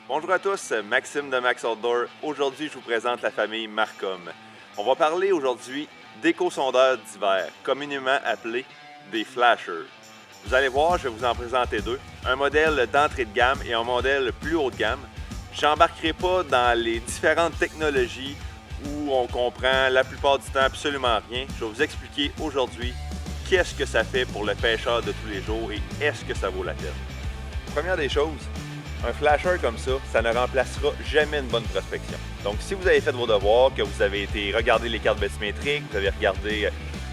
Bonjour à tous, Maxime de Max Outdoor. Aujourd'hui, je vous présente la famille Marcom. On va parler aujourd'hui d'éco-sondeurs d'hiver, communément appelés des flashers. Vous allez voir, je vais vous en présenter deux. Un modèle d'entrée de gamme et un modèle plus haut de gamme. J'embarquerai pas dans les différentes technologies où on comprend la plupart du temps absolument rien. Je vais vous expliquer aujourd'hui qu'est-ce que ça fait pour le pêcheur de tous les jours et est-ce que ça vaut la peine. Première des choses, un flasher comme ça ne remplacera jamais une bonne prospection. Donc, si vous avez fait vos devoirs, que vous avez été regarder les cartes bathymétriques, vous avez regardé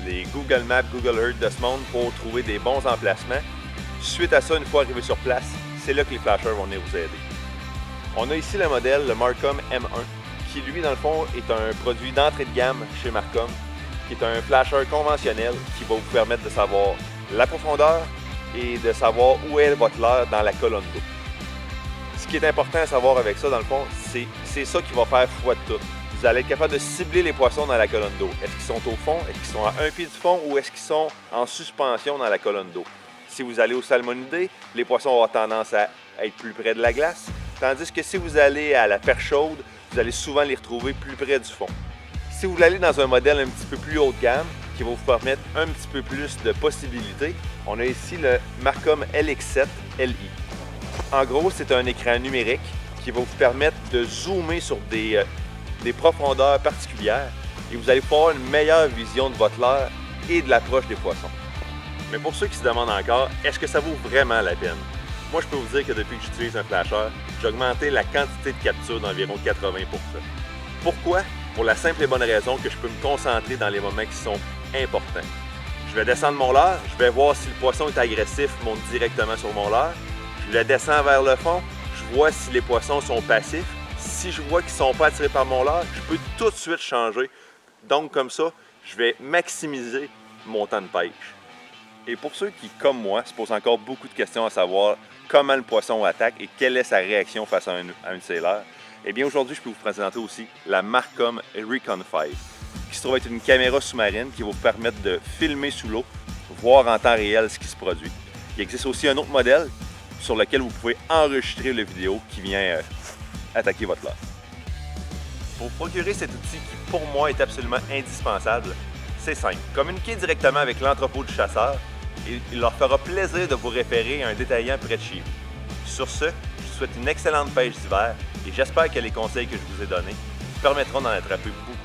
les Google Maps, Google Earth de ce monde pour trouver des bons emplacements, suite à ça, une fois arrivé sur place, c'est là que les flashers vont venir vous aider. On a ici le modèle, le Marcom M1, qui lui, dans le fond, est un produit d'entrée de gamme chez Marcom, qui est un flasher conventionnel qui va vous permettre de savoir la profondeur et de savoir où est votre leurre dans la colonne d'eau. Ce qui est important à savoir avec ça, dans le fond, c'est ça qui va faire foi de tout. Vous allez être capable de cibler les poissons dans la colonne d'eau. Est-ce qu'ils sont au fond, est-ce qu'ils sont à un pied du fond ou est-ce qu'ils sont en suspension dans la colonne d'eau? Si vous allez au salmonidé, les poissons auront tendance à être plus près de la glace, tandis que si vous allez à la perche chaude, vous allez souvent les retrouver plus près du fond. Si vous allez dans un modèle un petit peu plus haut de gamme, qui va vous permettre un petit peu plus de possibilités, on a ici le Marcom LX7 LI. En gros, c'est un écran numérique qui va vous permettre de zoomer sur des profondeurs particulières et vous allez pouvoir avoir une meilleure vision de votre leurre et de l'approche des poissons. Mais pour ceux qui se demandent encore, est-ce que ça vaut vraiment la peine? Moi, je peux vous dire que depuis que j'utilise un flasher, j'ai augmenté la quantité de capture d'environ 80%. Pourquoi? Pour la simple et bonne raison que je peux me concentrer dans les moments qui sont importants. Je vais descendre mon leurre, je vais voir si le poisson est agressif, monte directement sur mon leurre. Je le descends vers le fond, je vois si les poissons sont passifs. Si je vois qu'ils ne sont pas attirés par mon leurre, je peux tout de suite changer. Donc comme ça, je vais maximiser mon temps de pêche. Et pour ceux qui, comme moi, se posent encore beaucoup de questions à savoir comment le poisson attaque et quelle est sa réaction face à un de ses leurres, eh bien aujourd'hui, je peux vous présenter aussi la Marcom Recon 5, qui se trouve être une caméra sous-marine qui va vous permettre de filmer sous l'eau, voir en temps réel ce qui se produit. Il existe aussi un autre modèle sur lequel vous pouvez enregistrer la vidéo qui vient attaquer votre leurre. Pour procurer cet outil qui, pour moi, est absolument indispensable, c'est simple. Communiquez directement avec l'entrepôt du chasseur et il leur fera plaisir de vous référer à un détaillant près de chez vous. Sur ce, je vous souhaite une excellente pêche d'hiver et j'espère que les conseils que je vous ai donnés vous permettront d'en attraper beaucoup.